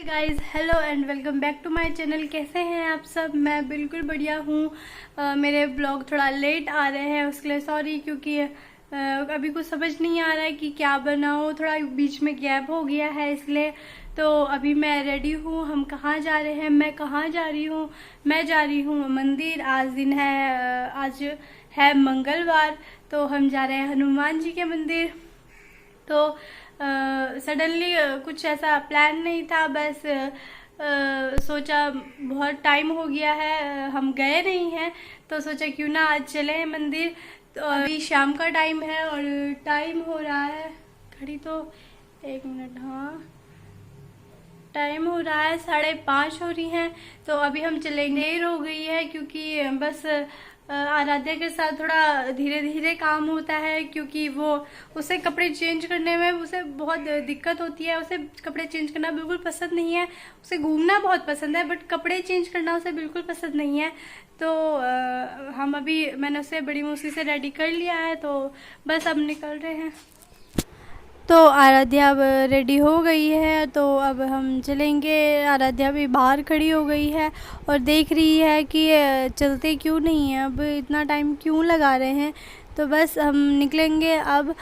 Guys hello and welcome back to my channel. कैसे हैं आप सब? मैं बिल्कुल बढ़िया हूँ। मेरे ब्लॉग थोड़ा लेट आ रहे हैं, उसके लिए सॉरी, क्योंकि अभी कुछ समझ नहीं आ रहा है कि क्या बनाऊँ। थोड़ा बीच में गैप हो गया है इसलिए। तो अभी मैं रेडी हूँ। हम कहाँ जा रहे हैं? मैं कहाँ जा रही हूँ? मैं जा रही हूँ मंदिर। आज दिन है, आज है मंगलवार, तो हम जा रहे हैं हनुमान जी के मंदिर। तो सडनली कुछ ऐसा प्लान नहीं था, बस सोचा बहुत टाइम हो गया है, हम गए नहीं हैं, तो सोचा क्यों ना आज चले मंदिर। तो अभी शाम का टाइम है और टाइम हो रहा है, घड़ी तो 1 मिनट, हाँ टाइम हो रहा है 5:30 हो रही हैं। तो अभी हम चलेंगे। देर हो गई है क्योंकि बस आराध्या के साथ थोड़ा धीरे धीरे काम होता है, क्योंकि वो उसे कपड़े चेंज करने में उसे बहुत दिक्कत होती है। उसे कपड़े चेंज करना बिल्कुल पसंद नहीं है। उसे घूमना बहुत पसंद है, बट कपड़े चेंज करना उसे बिल्कुल पसंद नहीं है। तो हम अभी, मैंने उसे बड़ी मुश्किल से रेडी कर लिया है, तो बस अब निकल रहे हैं। तो आराध्या अब रेडी हो गई है, तो अब हम चलेंगे। आराध्या भी बाहर खड़ी हो गई है और देख रही है कि चलते क्यों नहीं है, अब इतना टाइम क्यों लगा रहे हैं। तो बस हम निकलेंगे अब।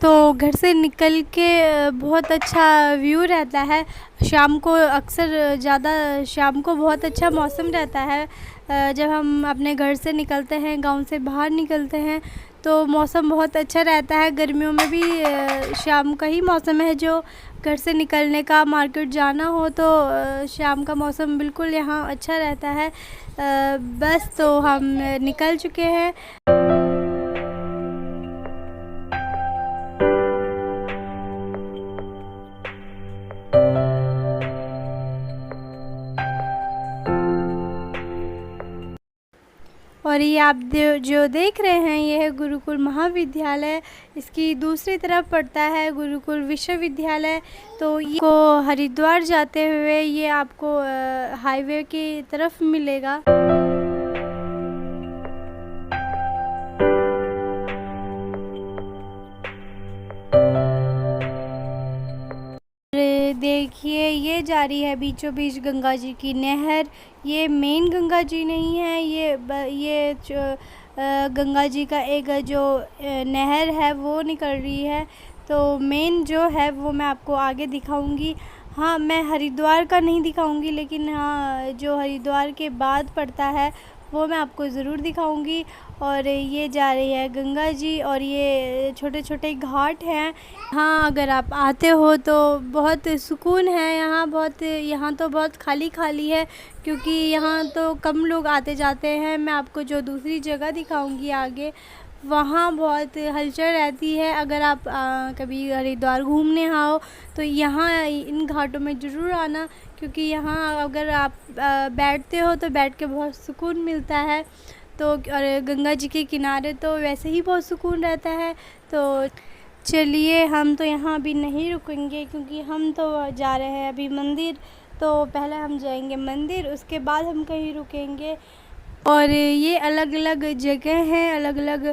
तो घर से निकल के बहुत अच्छा व्यू रहता है। शाम को अक्सर ज़्यादा शाम को बहुत अच्छा मौसम रहता है। जब हम अपने घर से निकलते हैं, गांव से बाहर निकलते हैं, तो मौसम बहुत अच्छा रहता है। गर्मियों में भी शाम का ही मौसम है जो घर से निकलने का, मार्केट जाना हो तो शाम का मौसम बिल्कुल यहाँ अच्छा रहता है। बस तो हम निकल चुके हैं। और ये आप जो देख रहे हैं, ये है गुरुकुल महाविद्यालय। इसकी दूसरी तरफ पड़ता है गुरुकुल विश्वविद्यालय। तो ये को हरिद्वार जाते हुए ये आपको हाईवे की तरफ मिलेगा। देखिए, ये जा रही है बीचों बीच गंगा जी की नहर। ये मेन गंगा जी नहीं है, ये गंगा जी का एक जो नहर है वो निकल रही है। तो मेन जो है वो मैं आपको आगे दिखाऊंगी। हाँ, मैं हरिद्वार का नहीं दिखाऊंगी, लेकिन हाँ जो हरिद्वार के बाद पड़ता है वो मैं आपको ज़रूर दिखाऊंगी। और ये जा रही है गंगा जी, और ये छोटे छोटे घाट हैं। हाँ, अगर आप आते हो तो बहुत सुकून है यहाँ। यहाँ तो बहुत खाली खाली है, क्योंकि यहाँ तो कम लोग आते जाते हैं। मैं आपको जो दूसरी जगह दिखाऊंगी आगे, वहाँ बहुत हलचल रहती है। अगर आप कभी हरिद्वार घूमने आओ तो यहाँ इन घाटों में ज़रूर आना, क्योंकि यहाँ अगर आप बैठते हो तो बैठ के बहुत सुकून मिलता है। तो और गंगा जी के किनारे तो वैसे ही बहुत सुकून रहता है। तो चलिए, हम तो यहाँ अभी नहीं रुकेंगे, क्योंकि हम तो जा रहे हैं अभी मंदिर। तो पहले हम जाएंगे मंदिर, उसके बाद हम कहीं रुकेंगे। और ये अलग अलग जगह हैं, अलग अलग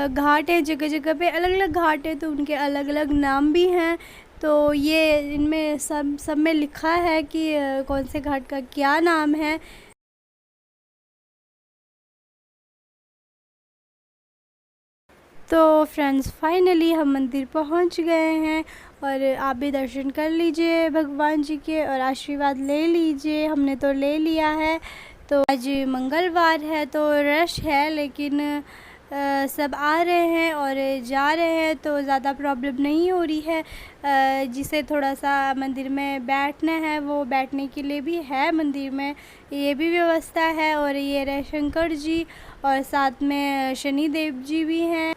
घाट हैं। जगह जगह पे अलग अलग घाट हैं, तो उनके अलग अलग नाम भी हैं। तो ये इनमें सब में लिखा है कि कौन से घाट का क्या नाम है। तो फ्रेंड्स, फाइनली हम मंदिर पहुंच गए हैं, और आप भी दर्शन कर लीजिए भगवान जी के और आशीर्वाद ले लीजिए। हमने तो ले लिया है। तो आज मंगलवार है तो रश है, लेकिन सब आ रहे हैं और जा रहे हैं, तो ज़्यादा प्रॉब्लम नहीं हो रही है। जिसे थोड़ा सा मंदिर में बैठना है, वो बैठने के लिए भी है मंदिर में, ये भी व्यवस्था है। और ये रहे शंकर जी, और साथ में शनि देव जी भी हैं।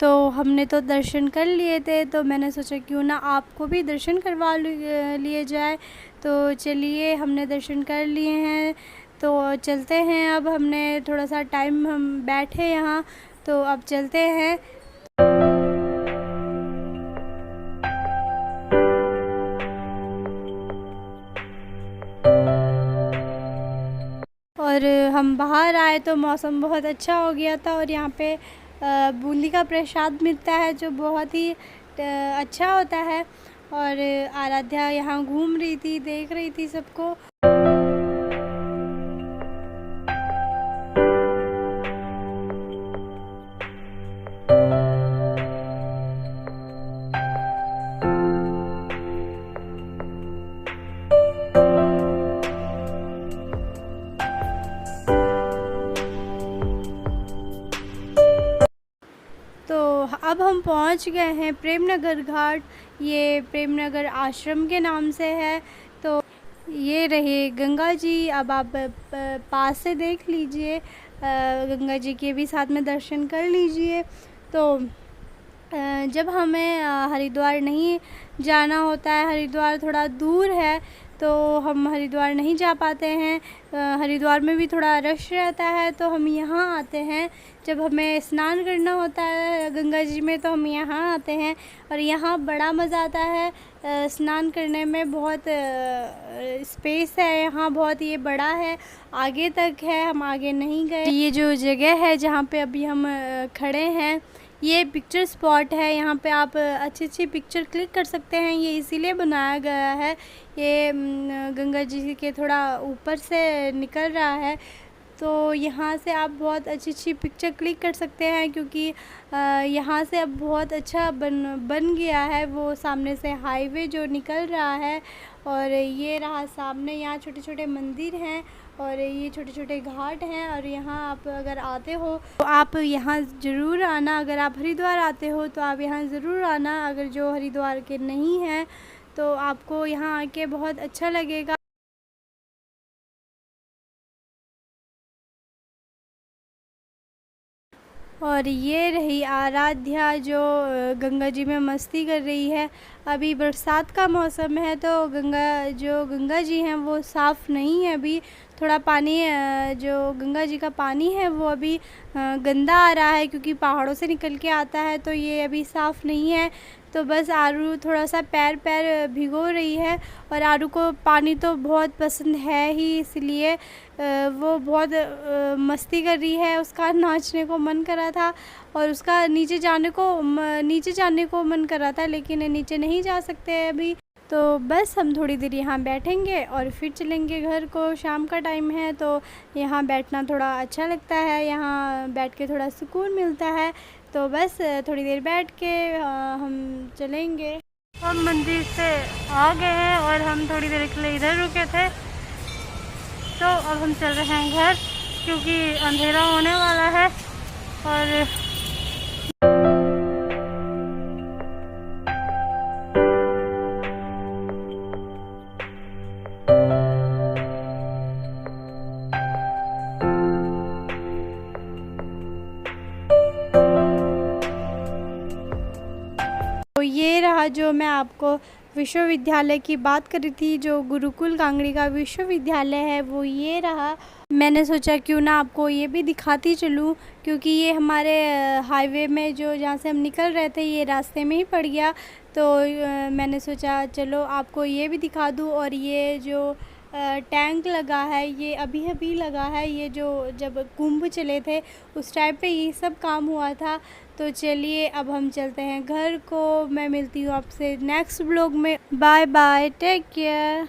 तो हमने तो दर्शन कर लिए थे, तो मैंने सोचा क्यों ना आपको भी दर्शन करवा लिए जाए। तो चलिए, हमने दर्शन कर लिए हैं, तो चलते हैं। अब हमने थोड़ा सा टाइम हम बैठे यहाँ, तो अब चलते हैं। और हम बाहर आए तो मौसम बहुत अच्छा हो गया था, और यहाँ पे बूंदी का प्रसाद मिलता है जो बहुत ही अच्छा होता है। और आराध्या यहाँ घूम रही थी, देख रही थी सबको। तो अब हम पहुंच गए हैं प्रेमनगर घाट। ये प्रेमनगर आश्रम के नाम से है। तो ये रहे गंगा जी। अब आप पास से देख लीजिए, गंगा जी के भी साथ में दर्शन कर लीजिए। तो जब हमें हरिद्वार नहीं जाना होता है, हरिद्वार थोड़ा दूर है, तो हम हरिद्वार नहीं जा पाते हैं। हरिद्वार में भी थोड़ा रश रहता है, तो हम यहाँ आते हैं। जब हमें स्नान करना होता है गंगा जी में, तो हम यहाँ आते हैं, और यहाँ बड़ा मज़ा आता है स्नान करने में। बहुत स्पेस है यहाँ, बहुत ये बड़ा है, आगे तक है, हम आगे नहीं गए। ये जो जगह है जहाँ पे अभी हम खड़े हैं, ये पिक्चर स्पॉट है। यहाँ पे आप अच्छी अच्छी पिक्चर क्लिक कर सकते हैं। ये इसीलिए बनाया गया है, ये गंगा जी के थोड़ा ऊपर से निकल रहा है, तो यहाँ से आप बहुत अच्छी अच्छी पिक्चर क्लिक कर सकते हैं, क्योंकि यहाँ से अब बहुत अच्छा बन गया है। वो सामने से हाईवे जो निकल रहा है, और ये रहा सामने, यहाँ छोटे छोटे मंदिर हैं, और ये छोटे छोटे घाट हैं। और यहाँ आप अगर आते हो तो आप यहाँ ज़रूर आना। अगर आप हरिद्वार आते हो तो आप यहाँ ज़रूर आना। अगर जो हरिद्वार के नहीं हैं तो आपको यहाँ आके बहुत अच्छा लगेगा। और ये रही आराध्या जो गंगा जी में मस्ती कर रही है। अभी बरसात का मौसम है, तो गंगा जी हैं वो साफ़ नहीं है अभी। थोड़ा पानी जो गंगा जी का पानी है वो अभी गंदा आ रहा है, क्योंकि पहाड़ों से निकल के आता है, तो ये अभी साफ़ नहीं है। तो बस आरू थोड़ा सा पैर भिगो रही है, और आरू को पानी तो बहुत पसंद है ही, इसलिए वो बहुत मस्ती कर रही है। उसका नाचने को मन कर रहा था, और उसका नीचे जाने को मन कर रहा था, लेकिन नीचे नहीं जा सकते अभी। तो बस हम थोड़ी देर यहाँ बैठेंगे और फिर चलेंगे घर को। शाम का टाइम है, तो यहाँ बैठना थोड़ा अच्छा लगता है, यहाँ बैठ के थोड़ा सुकून मिलता है। तो बस थोड़ी देर बैठ के हम चलेंगे। हम मंदिर से आ गए हैं, और हम थोड़ी देर के लिए इधर रुके थे, तो अब हम चल रहे हैं घर, क्योंकि अंधेरा होने वाला है। और तो ये रहा जो मैं आपको विश्वविद्यालय की बात करी थी, जो गुरुकुल कांगड़ी का विश्वविद्यालय है, वो ये रहा। मैंने सोचा क्यों ना आपको ये भी दिखाती चलूँ, क्योंकि ये हमारे हाईवे में जो जहाँ से हम निकल रहे थे, ये रास्ते में ही पड़ गया। तो मैंने सोचा चलो आपको ये भी दिखा दूँ। और ये जो टैंक लगा है, ये अभी अभी लगा है। ये जो जब कुंभ चले थे उस टाइम पे ये सब काम हुआ था। तो चलिए अब हम चलते हैं घर को। मैं मिलती हूँ आपसे नेक्स्ट ब्लॉग में। Bye bye, take care.